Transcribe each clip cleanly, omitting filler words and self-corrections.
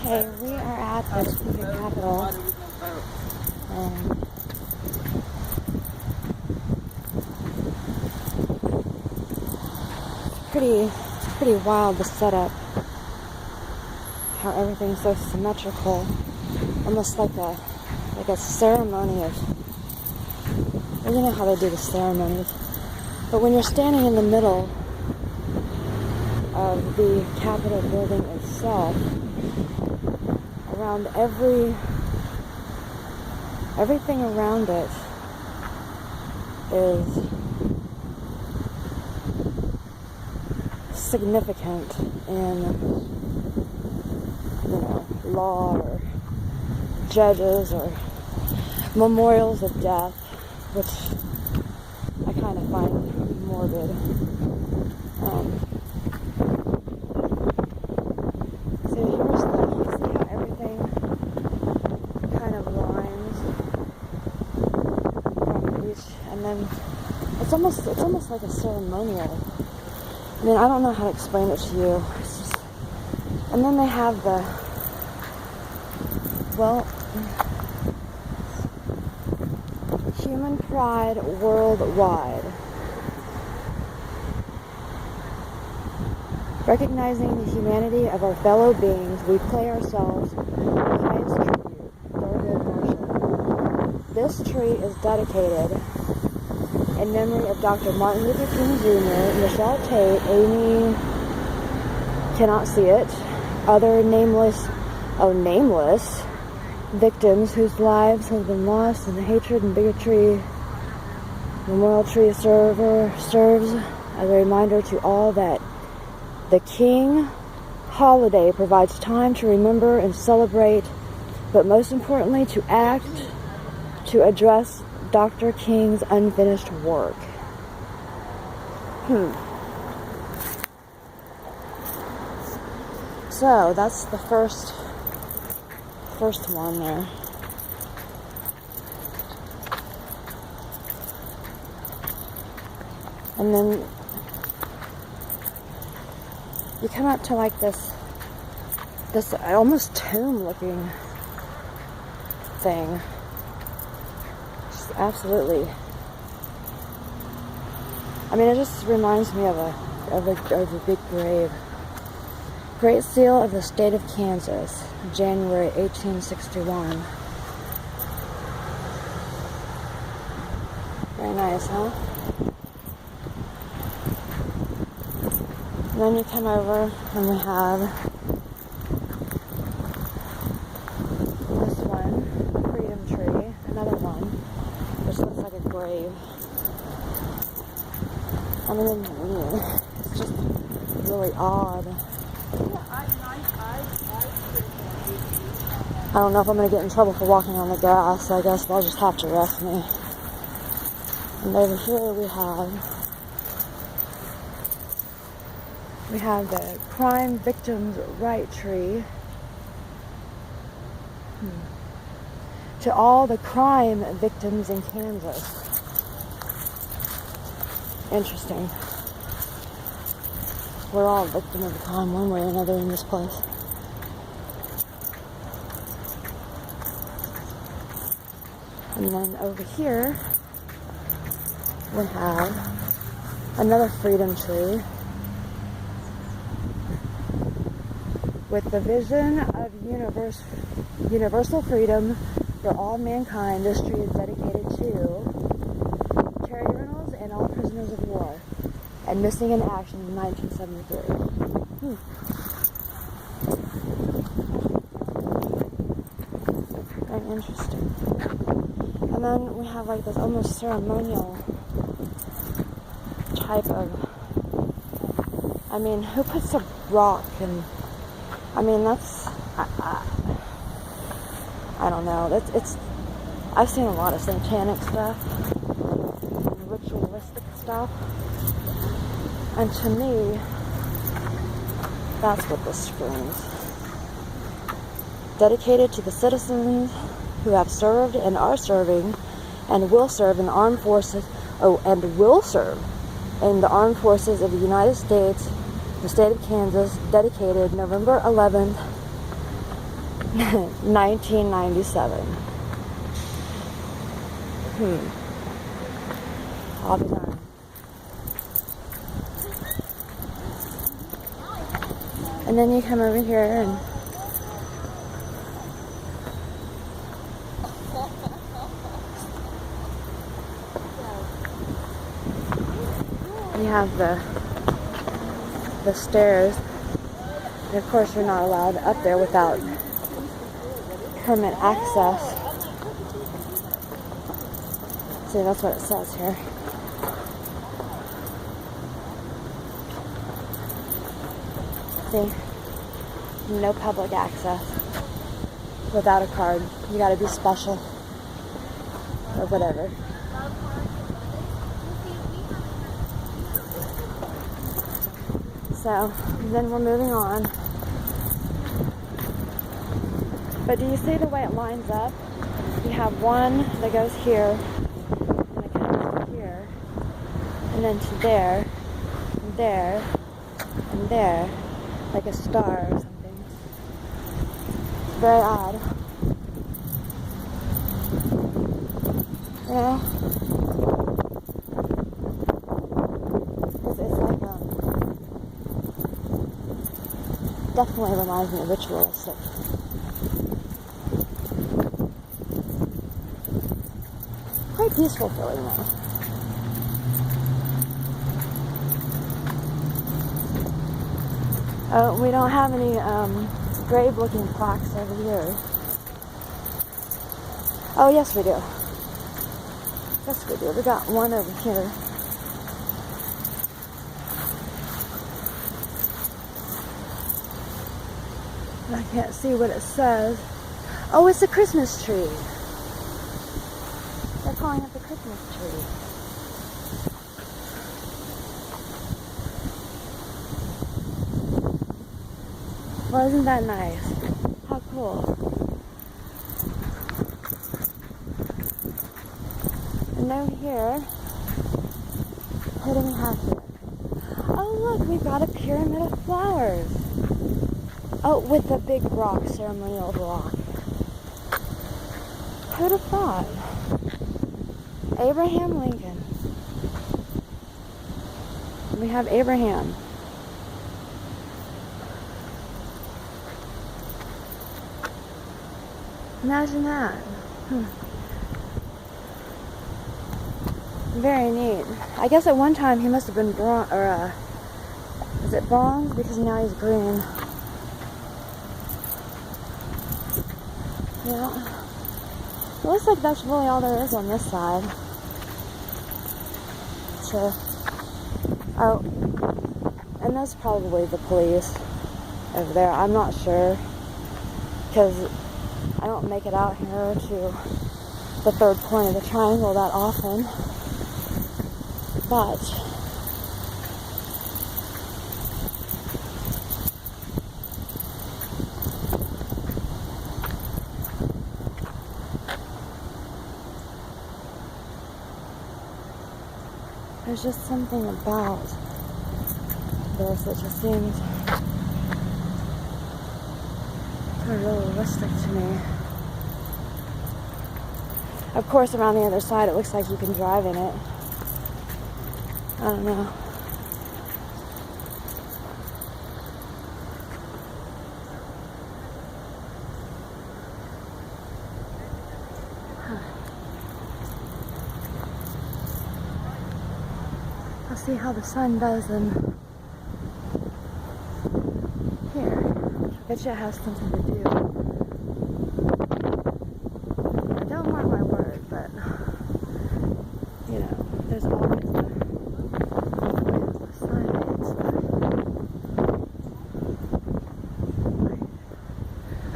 Okay, we are at the Topeka Capitol. It's pretty wild, the setup. How everything's so symmetrical, almost like a ceremony of. I don't know how they do the ceremonies, but when you're standing in the middle of the Capitol building itself, around everything around it is significant in, law or judges or memorials of death, which I kind of find morbid. So here's see how everything kind of lines from each, and then it's almost like a ceremonial. I mean, I don't know how to explain it to you. It's just, and then they have human pride worldwide. Recognizing the humanity of our fellow beings, we play ourselves the highest tribute, thorough worship. This tree is dedicated in memory of Dr. Martin Luther King Jr., Michelle Tate, Amy, cannot see it, other nameless victims whose lives have been lost in the hatred and bigotry. Memorial tree serves as a reminder to all that the King holiday provides time to remember and celebrate, but most importantly to act, to address Dr. King's unfinished work. So that's the first one there. And then you come up to like this almost tomb looking thing. Just absolutely. I mean, it just reminds me of a big grave. Great Seal of the State of Kansas, January 1861. Very nice, huh? And then you come over and we have this one, Freedom Tree, another one, which looks like a grave. I mean, it's just really odd. I don't know if I'm going to get in trouble for walking on the grass, so I guess they'll just have to arrest me. And over here we have the Crime Victims' Right Tree. To all the crime victims in Kansas. Interesting. We're all a victim of the crime one way or another in this place. And then over here, we have another freedom tree with the vision of universal freedom for all mankind. This tree is dedicated to Terry Reynolds and all prisoners of war and missing in action in 1973. Very interesting. And then we have like this almost ceremonial type of, I mean, who puts a rock and, I mean, that's, I don't know, I've seen a lot of satanic stuff, and ritualistic stuff, and to me, that's what this screams. Dedicated to the citizens who have served and are serving and will serve in the armed forces, and will serve in the armed forces of the United States, the state of Kansas, dedicated November 11th, 1997. All the time. And then you come over here and you have the stairs. And of course you're not allowed up there without permit access. See, that's what it says here. See? No public access without a card. You gotta be special. Or whatever. So, then we're moving on. But do you see the way it lines up? You have one that goes here, and it comes to here, and then to there, and there, and there, like a star or something. It's very odd. You know? It's like, definitely reminds me of ritualistic. Quite peaceful feeling though. Oh, we don't have any grave looking plaques over here. Oh yes we do. Yes we do. We got one over here. I can't see what it says. Oh, it's a Christmas tree. They're calling it the Christmas tree. Well, isn't that nice? How cool. And over here, hitting Hatchet. Oh look, we've got a pyramid of flowers. Oh, with a big rock, ceremonial rock. Who'd have thought? Abraham Lincoln. We have Abraham. Imagine that. Very neat. I guess at one time he must have been bronze, or is it bronze? Because now he's green. Yeah. It looks like that's really all there is on this side. So, oh, and that's probably the police over there. I'm not sure, because I don't make it out here to the third point of the triangle that often. But there's just something about this that just seems kind of realistic to me. Of course, around the other side, it looks like you can drive in it. I don't know. I'll see how the sun does in here. I bet you it has something to do. I don't mark my word, but you know, there's always the sun hits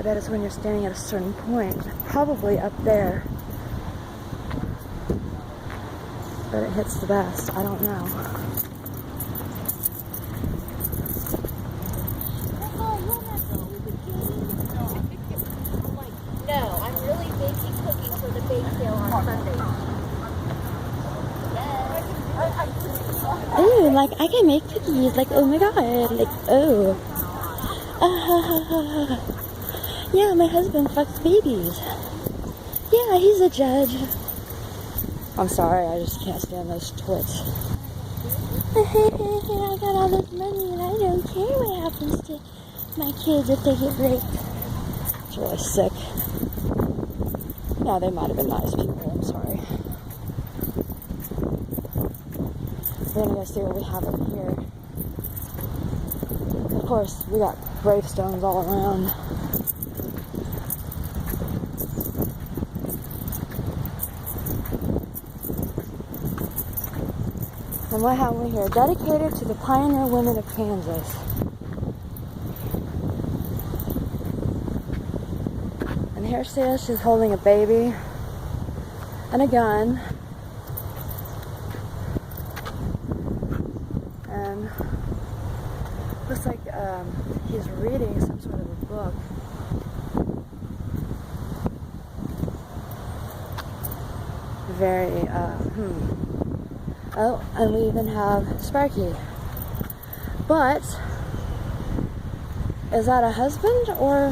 I bet it's when you're standing at a certain point, probably up there. But it hits the best. I don't know. No, I'm really baking cookies for the bake sale on Sunday. Ooh, like I can make cookies. Like, oh my god. Like, oh. Yeah, my husband fucks babies. Yeah, he's a judge. I'm sorry, I just can't stand those twits. I got all this money and I don't care what happens to my kids if they get raped. It's really sick. Yeah, they might have been nice people, I'm sorry. We're gonna go see what we have up here. Of course, we got gravestones all around. And what have we here? Dedicated to the pioneer women of Kansas. And here she is, she's holding a baby and a gun. And looks like he's reading some sort of a book. Very, Oh, and we even have Sparky. But, is that a husband or...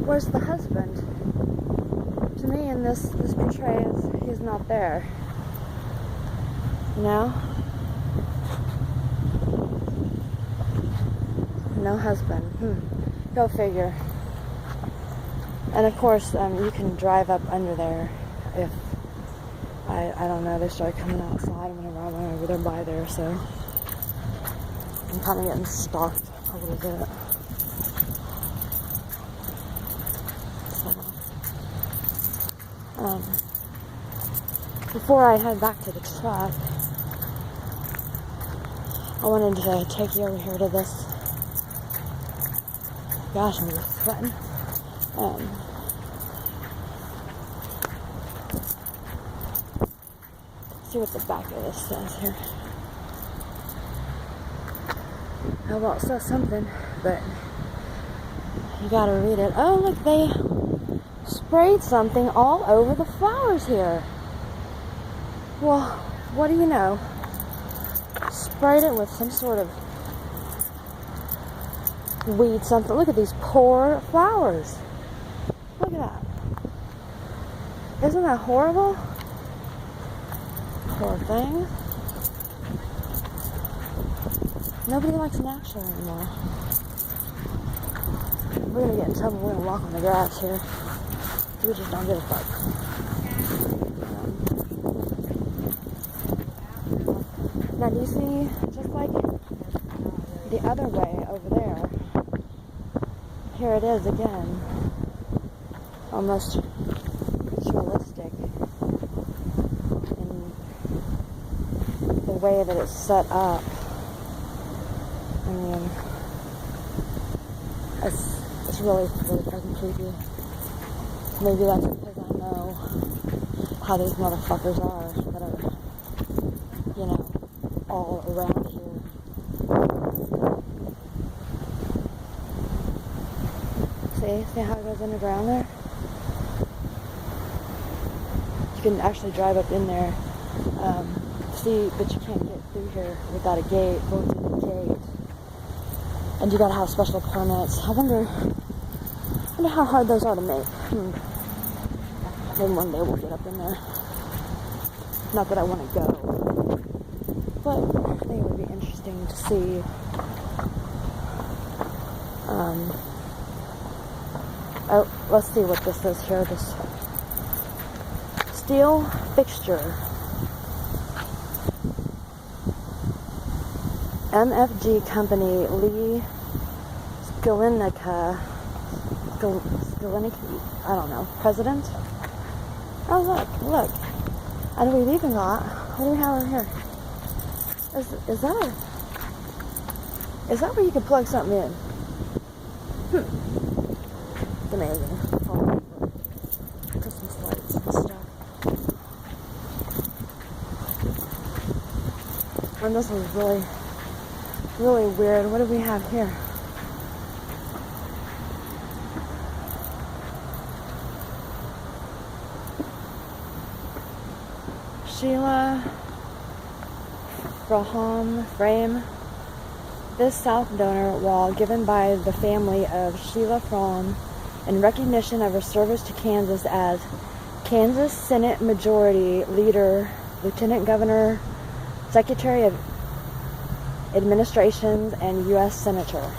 where's the husband? To me, in this portrays, he's not there. No? No husband. Go figure. And of course, you can drive up under there if, I don't know, they started coming outside whenever I went over there by there, so I'm kind of getting stalked a little bit. So, before I head back to the truck, I wanted to take you over here to this, gosh, I'm just sweating. See what the back of this says here. Oh, well, it says something, but you gotta read it. Oh, look, they sprayed something all over the flowers here. Well, what do you know? Sprayed it with some sort of weed something. Look at these poor flowers. Look at that. Isn't that horrible? Poor thing. Nobody likes nature anymore. We're gonna get in trouble. We're gonna walk on the grass here. We just don't give a fuck. Now, do you see, just like the other way over there, here it is again. Almost ritualistic in the way that it's set up. I mean, it's really fucking creepy. Maybe that's because I know how these motherfuckers are that are, you know, all around here. See how it goes underground there? You can actually drive up in there, see, but you can't get through here without a gate, going through the gate. And you gotta have special permits. I wonder how hard those are to make. Maybe one day we'll get up in there. Not that I want to go, but I think it would be interesting to see. Oh, let's see what this is here. This steel fixture. MFG company, Lee Skalinica, I don't know, president? Oh, look. And we've even got, what do we have over here? Is that where you can plug something in? It's amazing. Oh, Christmas lights and stuff. And this was really weird. What do we have here? Sheila Frame This South donor wall, given by the family of Sheila Fromm in recognition of her service to Kansas as Kansas Senate Majority Leader, Lieutenant Governor, Secretary of Administration, and U.S. Senator.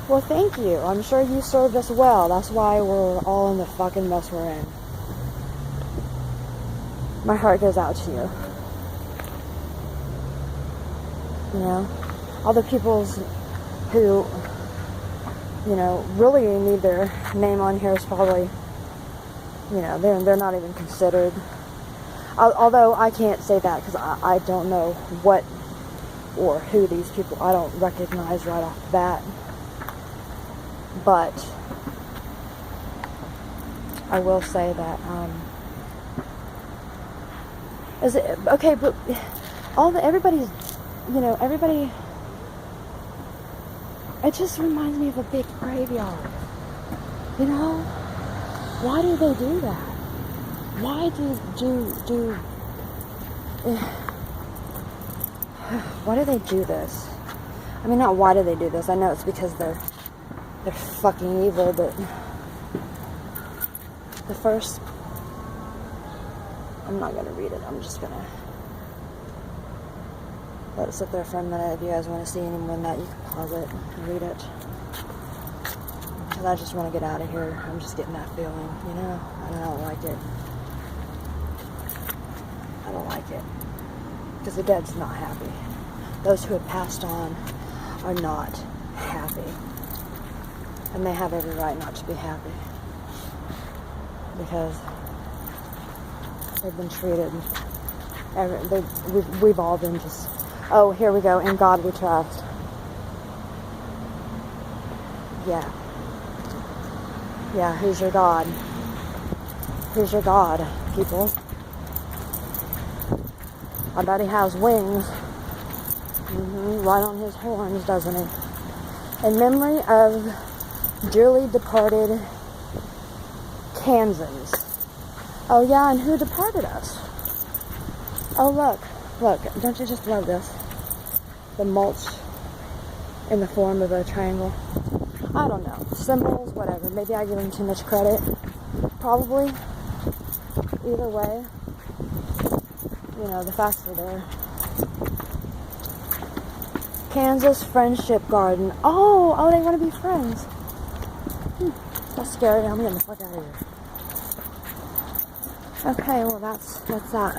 Well, thank you. I'm sure you served us well. That's why we're all in the fucking mess we're in. My heart goes out to you. You know? All the peoples who, you know, really need their name on here is probably, you know, they're not even considered. Although I can't say that because I don't know what or who these people, I don't recognize right off the bat. But I will say that, is it, okay, but everybody's, you know, everybody, it just reminds me of a big graveyard. You know? Why do they do that? Why why do they do this? I mean, not why do they do this. I know it's because they're fucking evil, but the first, I'm not gonna read it. I'm just gonna let it sit there for a minute. If you guys want to see any more than that, you can pause it and read it. Because I just want to get out of here. I'm just getting that feeling, you know? And I don't like it. I don't like it. Because the dead's not happy. Those who have passed on are not happy. And they have every right not to be happy. Because they've been treated. We've all been just... Oh, here we go. In God we trust. Yeah. Yeah, who's your God? Who's your God, people? I bet he has wings. Right on his horns, doesn't he? In memory of dearly departed Kansans. Oh yeah, and who departed us? Oh look, don't you just love this? The mulch in the form of a triangle. I don't know. Symbols, whatever. Maybe I give them too much credit. Probably. Either way, you know, the facts are there. Kansas Friendship Garden. Oh, they want to be friends. That's scary. I'm getting the fuck out of here. Okay, well that's that.